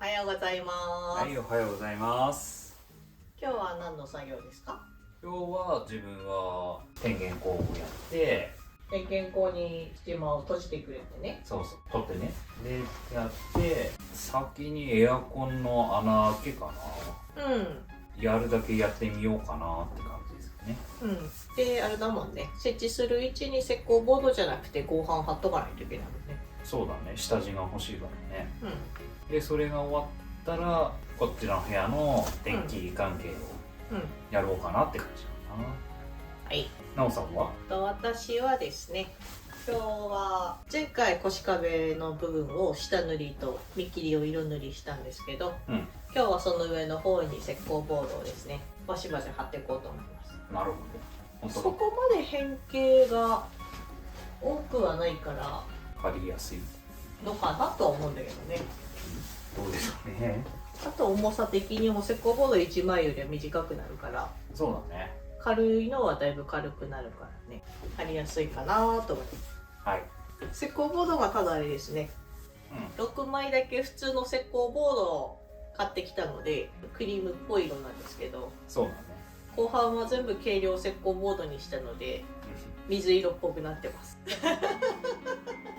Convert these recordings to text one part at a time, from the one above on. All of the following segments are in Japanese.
はようございます。はい、おはようございます。今日は何の作業ですか？今日は自分は点検口をやって、点検口に隙間を閉じてくれてね。そうそう、取ってね。で、やって、先にエアコンの穴開けかな。やるだけやってみようかなって感じですかね。で、あれだもんね。設置する位置に石膏ボードじゃなくて合板貼っとかないといけないもんね。そうだね、下地が欲しいからね。で、それが終わったら、こっちの部屋の電気関係をやろうかなって感じかな。はい。なおさんは？私はですね、今日は前回腰壁の部分を下塗りと見切りを色塗りしたんですけど、今日はその上の方に石膏ボードをですね、バシバシ貼っていこうと思います。なるほど。そこまで変形が多くはないから貼りやすいのかなとは思うんだけどね。どうですかね。あと重さ的にも石膏ボード1枚よりは短くなるから、そうだね。軽いのはだいぶ軽くなるからね、貼りやすいかなと思って。はい。石膏ボードがただあれですね、6枚だけ普通の石膏ボードを買ってきたのでクリームっぽい色なんですけど、そうだね。後半は全部軽量石膏ボードにしたので水色っぽくなってます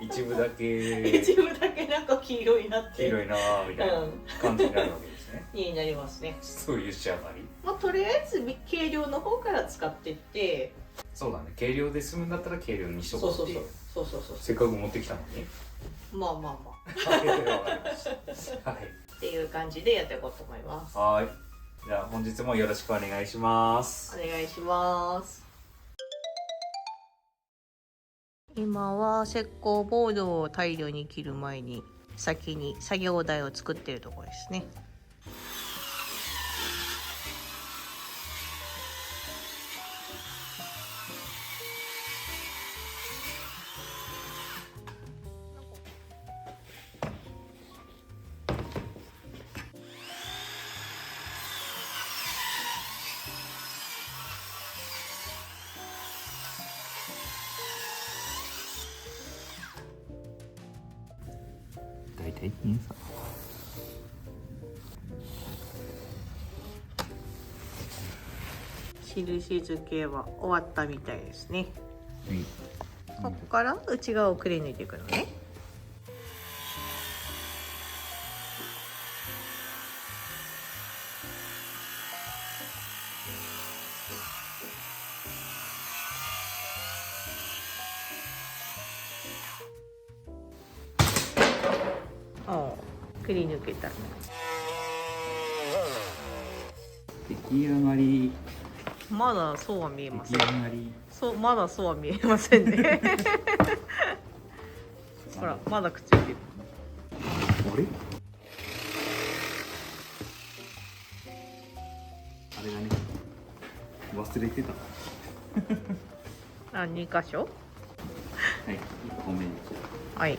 一部だけ一部だけなんか黄色になって黄色いなーみたいな感じになるわけですね。になりますね。そういう仕上がり。まあ、とりあえず軽量の方から使ってって。そうだね、軽量で済むんだったら軽量にしとこうっていう。そうせっかく持ってきたのに。まあまあまあはい、わかりました。はい。っていう感じでやっていこうと思います。はい。じゃあ本日もよろしくお願いします。お願いします。今は石膏ボードを大量に切る前に先に作業台を作っているところですね。大体2さ。印付けは終わったみたいですね。ここから内側をくり抜いていくのね。くり抜けた。出来上がり。まだそうは見えません。出来上がり。まだそうは見えませんね。ほら、まだくっついてる。あれ？あれだね。忘れてた。2箇所。はい、1個目に。はい。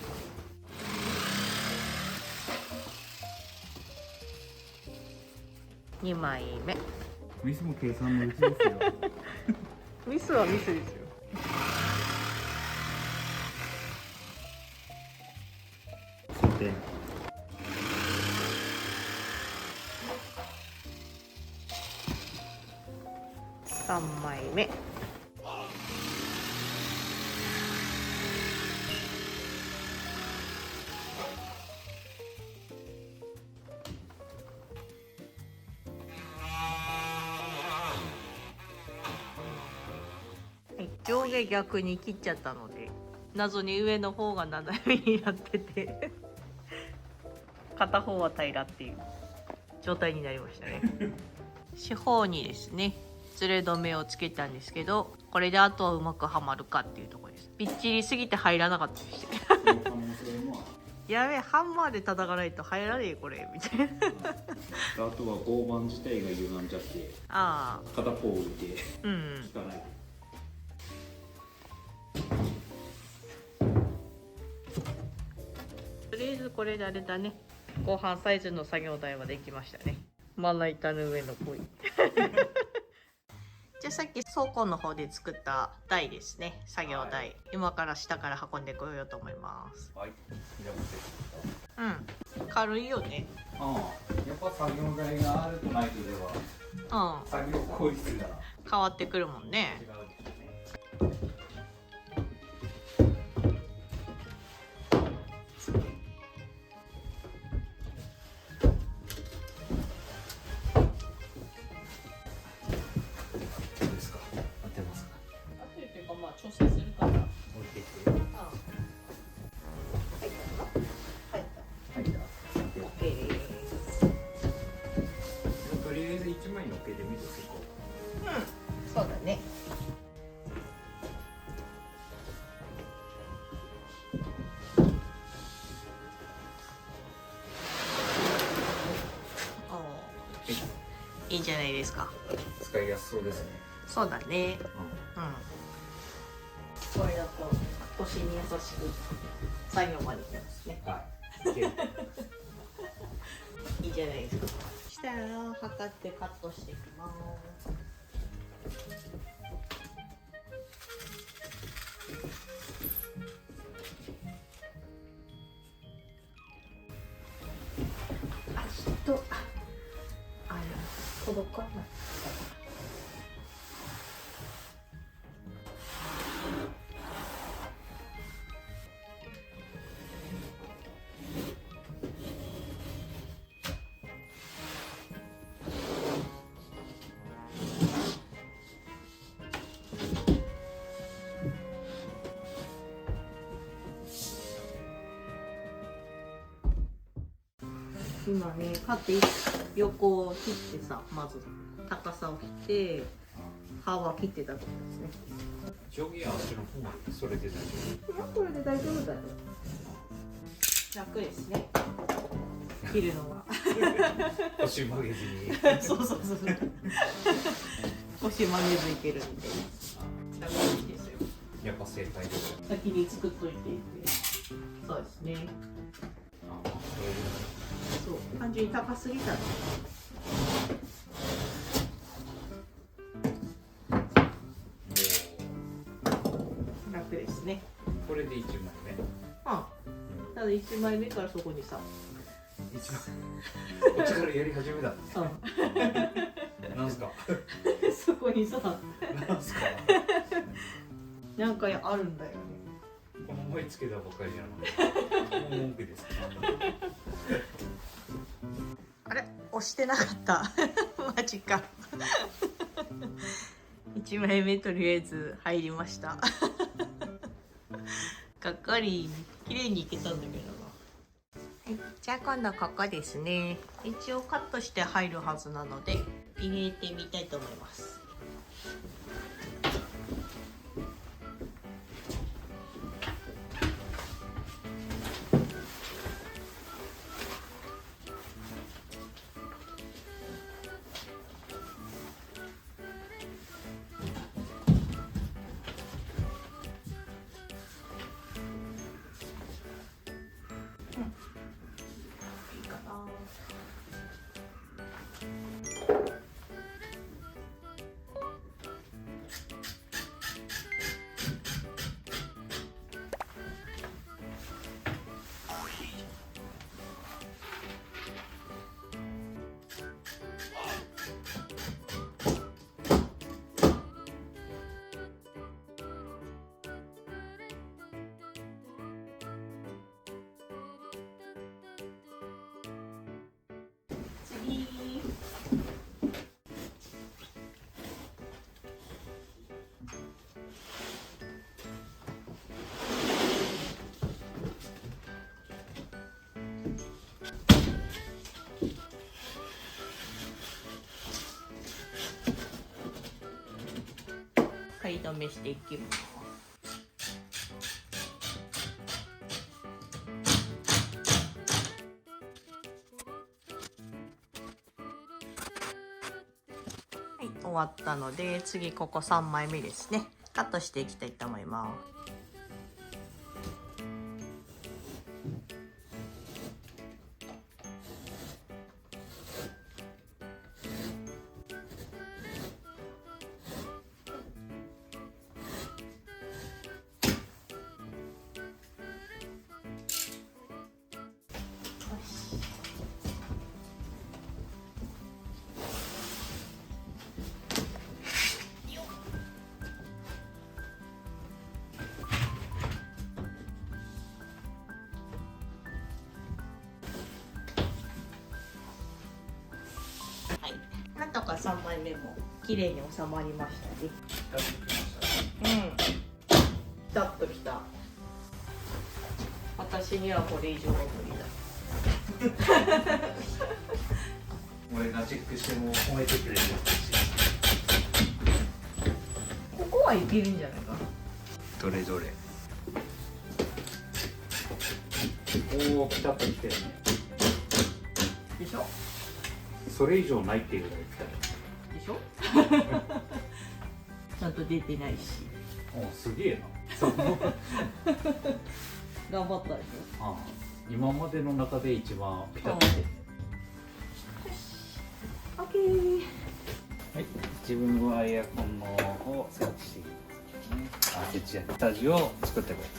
2枚目。ミスも計算のうちですよ。ミスはミスですよ。で、3枚目。上下逆に切っちゃったので謎に上の方が斜めになってて片方は平らっていう状態になりましたね。四方にですねずれ止めをつけたんですけど、これであとはうまくはまるかっていうところです。ぴっちりすぎて入らなかったりしてやべえ、ハンマーで叩かないと入らねえこれみたいなあとは合板自体が歪んじゃって片方置いて効かない。とりあえずこれであれだね、後半サイズの作業台はできましたね。まな板の上のポイじゃあさっき倉庫の方で作った台ですね、作業台、今から下から運んでこようと思います。はい、じゃあ持って軽いよね。やっぱ作業台があるとないとでは作業効率が変わってくるもんね。違うですね。どうですか？合ってますか？合ってるっていうか、まあ調整するから。置いてきて。入った。OK です。とりあえず1枚のっけてみると結構。そうだね。いいんじゃないですか。使いやすそうですね。そうだね。これだと腰に優しく作業まできますね。はい。いいじゃないですか。したら測ってカットしていきます。届かない。今ね、カッて横を切ってさ、まず高さを切って幅切ってたところですね。定規はあっちの方までそれで大丈これで大丈夫だよ。楽ですね。切るのが。夫。腰曲げずに。そう。腰曲げずいけるんで。楽ですよ。やっぱ正解ですよ。先に作っといてって。そうですね。そう単純に高すぎたら楽ですね。これで1枚目。ただ1枚目からそこにさ一番こっちからやり始めたなんすかそこにさなんすかなんかあるんだよね。この前つけたばかりじゃない。もう文句ですかあれ押してなかったマジか1枚目とりあえず入りましたがっかり綺麗にいけたんだけどな。はい、じゃあ今度ここですね。一応カットして入るはずなので入れてみたいと思います。仮止めしていきます。はい、終わったので次ここ3枚目ですね。カットしていきたいと思います。3枚目も綺麗に収まりましたね。ピタッときた。私にはこれ以上は無理だ。俺がチェックしても褒めてくれる。ここはいけるんじゃないかな。どれどれ。おお、ピタッときてるね。でしょ。それ以上ないっていうぐらいピタッと。でしょ。ちゃんと出てないし。お、すげえな。頑張ったでしょ。ああ、今までの中で一番ピタッとしてるね。オッケー。はい、自分はエアコンのを設置していきますね。あ、設置じゃない、スタジオを作ってくれる。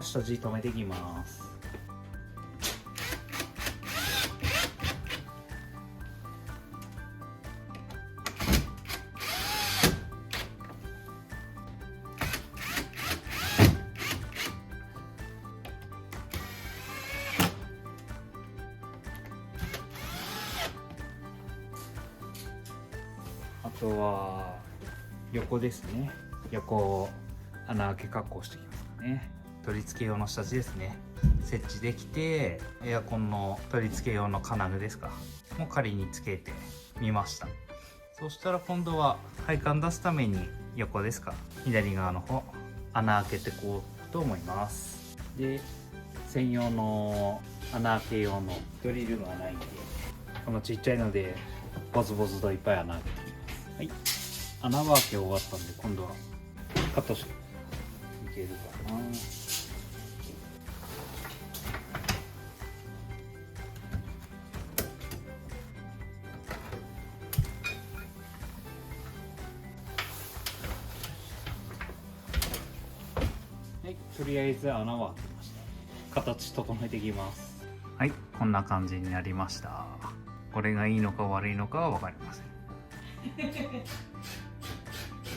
下地止めていきます。あとは横ですね。横を穴開け加工していきますかね。取り付け用の下地ですね。設置できて、エアコンの取り付け用の金具ですかもう仮につけてみました。そしたら今度は配管出すために横ですか左側の方穴開けていこうと思います。で、専用の穴開け用のドリルがないんで、このちっちゃいのでボズボズといっぱい穴開けていきます。はい、穴は開け終わったんで、今度はカットしていけるかな。はい、とりあえず穴は開けました。形整えていきます。はい、こんな感じになりました。これがいいのか悪いのかは分かりません。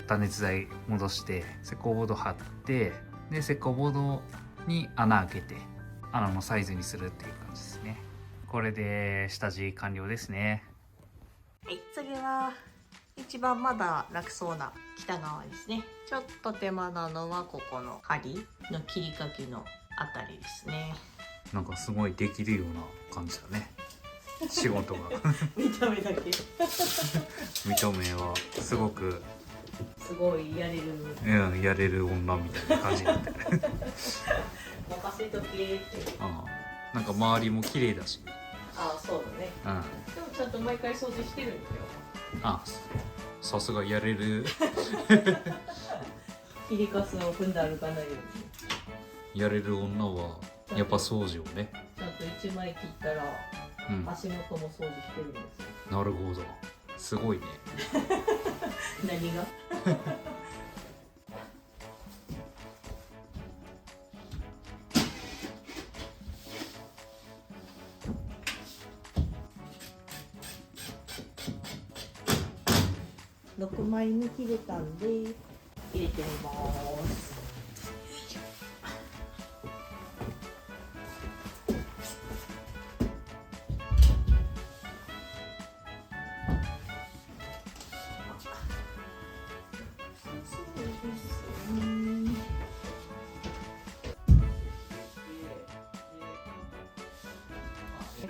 断熱材戻して石膏ボード貼って、で石膏ボードに穴開けて穴のサイズにするっていう感じですね。これで下地完了ですね。はい、次は一番まだ楽そうな北側ですね。ちょっと手間なのはここの針の切り欠きのあたりですね。なんかすごいできるような感じだね。仕事が見た目だけ見た目はすごくすごいやれる。やれる女みたいな感じになってる。任せとけって。ああ、なんか周りも綺麗だし。ああ、そうだね。でもちゃんと毎回掃除してるんですよ。あ、さすがやれる。切りカスを踏んで歩かないように。やれる女はやっぱ掃除をね。ちゃんと1枚切ったら、足元も掃除してるんですよ。なるほど。すごいね。何が？6枚に切れたんで入れてみます。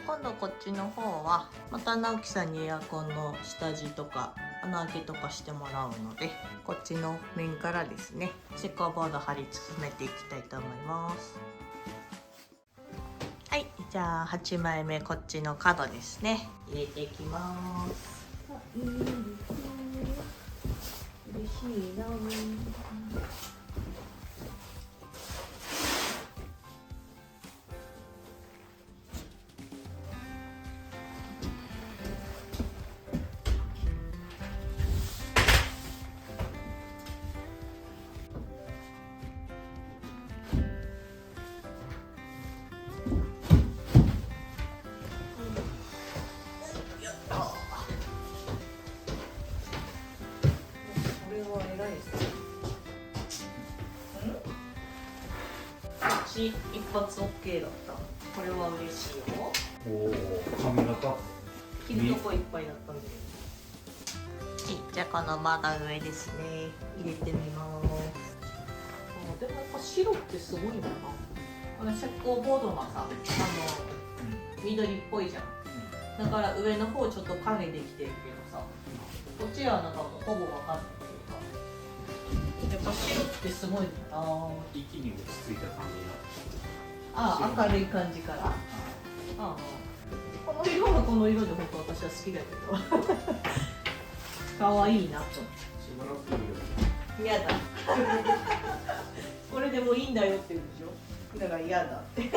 今度こっちの方はまた直樹さんにエアコンの下地とか穴開けとかしてもらうので、こっちの面からですね石膏ボード貼り進めていきたいと思います。はい、じゃあ8枚目こっちの角ですね入れていきます。いいですね、嬉しいな。ち一発 OK だった。これは嬉しいよ。おお、髪型切るとこいっぱいだったんで。じゃあこのまだ上ですね。入れてみます。でもやっぱ白ってすごいんだな。この石膏ボードがさ、緑っぽいじゃん。だから上の方ちょっと影できてるけどさ、こっちはなんかもうほぼわかんないっていうか。やっぱ白ってすごいんだな。一気に落ち着いた感じになる。ああ、明るい感じから。ああ、この色はこの色で本当私は好きだけど。可愛いなと。しばらく嫌だ。これでもいいんだよって言うでしょ。だから嫌だって。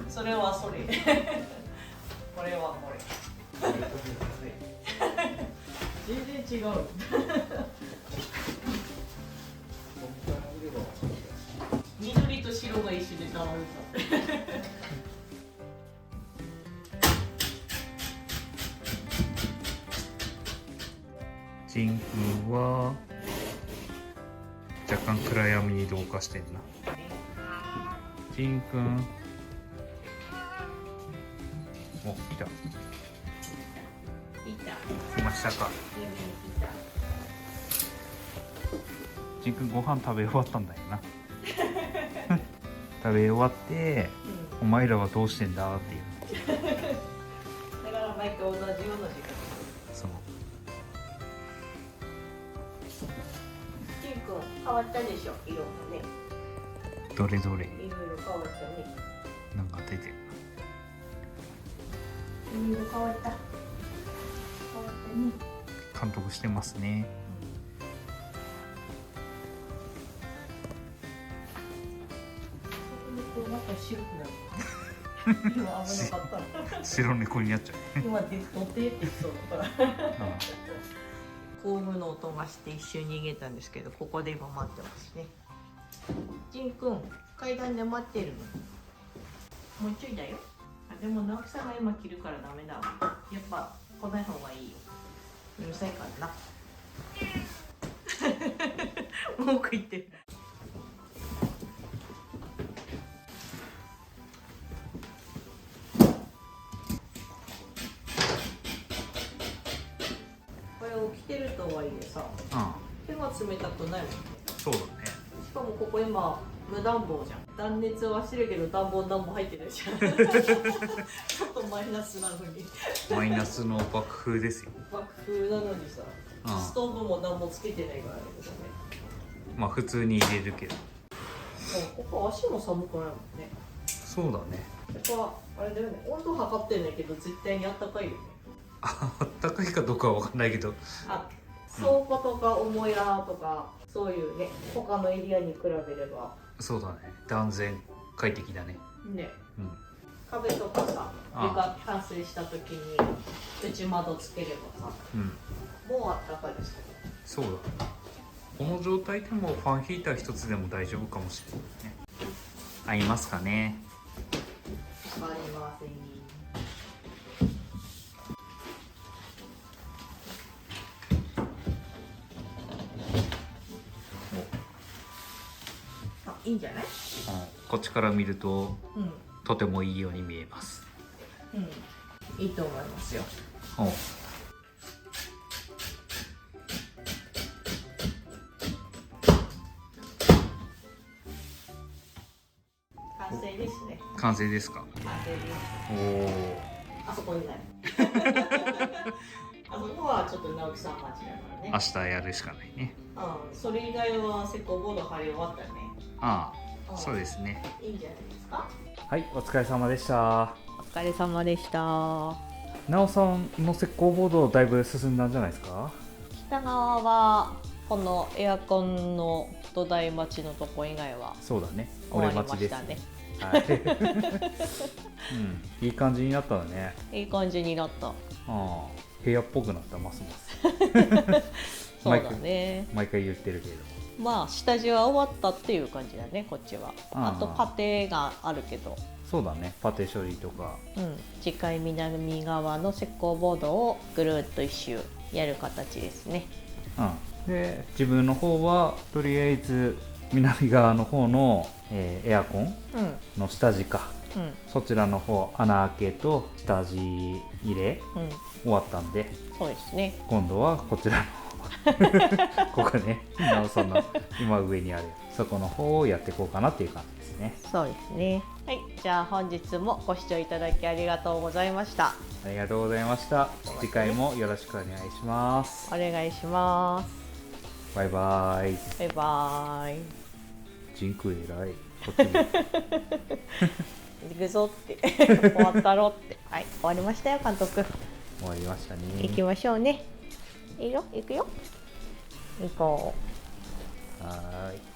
それはそれ。これはこれ。全然違う。緑と白が一緒でダメだ。真空は若干暗闇に同化してんな。真空、お、来た。来ましたか。真空ご飯食べ終わったんだよな。食べ終わって、お前らはどうしてんだっていう。だから毎回同じような時間。そう。変わったでしょ、色もね。どれどれ。いろいろ変わったね。なんか出てる。いろいろ変わった。変わったね。監督してますね。また白くなる。今危なかった。白猫になっちゃう。今でドテってそうだから。工具の音がして一瞬逃げたんですけど、ここで今待ってますね。ジンくん、階段で待ってるの。もうちょいだよ。あ、でも直樹さんが今切るからダメだわ。やっぱ来ない方がいいよ。うるさいからな。文句言ってる。これを着てるとはいえさ、手が冷たくないもんね。そうだね。しかもここ今無暖房じゃん。断熱はしてるけど暖房何も入ってないじゃん。ちょっとマイナスなのに。マイナスの爆風ですよ。爆風なのにさ、ストーブも何もつけてないからね。まあ普通に入れるけど。ここ足も寒くないもんね。そうだね。やっぱあれだよね。温度測ってんだけど絶対にあったかいよね。あったかいかどうかは分かんないけど。あ、倉庫とか母屋とかそういうね、他のエリアに比べれば。そうだね。断然快適だね。ね。うん。壁とかさ、床完成した時に内窓つければさ、もうあったかいですけど。そうだね。この状態でもファンヒーター一つでも大丈夫かもしれないね。合いますかね。わかりません。あ、いいんじゃない？こっちから見ると、とてもいいように見えます。いいと思いますよ。完成ですね。完成ですか？完成です。おお。あそこにない。あそこはちょっと直樹さん待ちだからね。明日やるしかないね。それ以外は施工ボード貼り終わったね。ああ、そうですね。いいんじゃないですか。はい、お疲れ様でした。お疲れ様でした。なおさんの石膏ボードだいぶ進んだんじゃないですか？北側はこのエアコンの土台待ちのとこ以外はそうだね。終わりましたね。はい。いい感じになったらね。いい感じになった。部屋っぽくなったますます。そうだね。毎回言ってるけど。まあ下地は終わったっていう感じだね、こっちは。あとパテがあるけど。そうだね、パテ処理とか。次回南側の石膏ボードをぐるっと一周やる形ですね。で自分の方はとりあえず南側の方の、エアコンうんの下地か、うんそちらの方穴開けと下地入れうん、終わったんで、そうですね。今度はこちらの方ここね、なおさんの今上にあるそこの方をやっていこうかなっていう感じですね。そうですね。はい、じゃあ本日もご視聴いただきありがとうございました。ありがとうございました。次回もよろしくお願いします。お願いします。バイバイ。バイバーイ。ジンク偉い。こっちに行くぞって終わったろって。はい、終わりましたよ監督。終わりましたね。行きましょうね。いいよ、行くよ。行こう。はーい。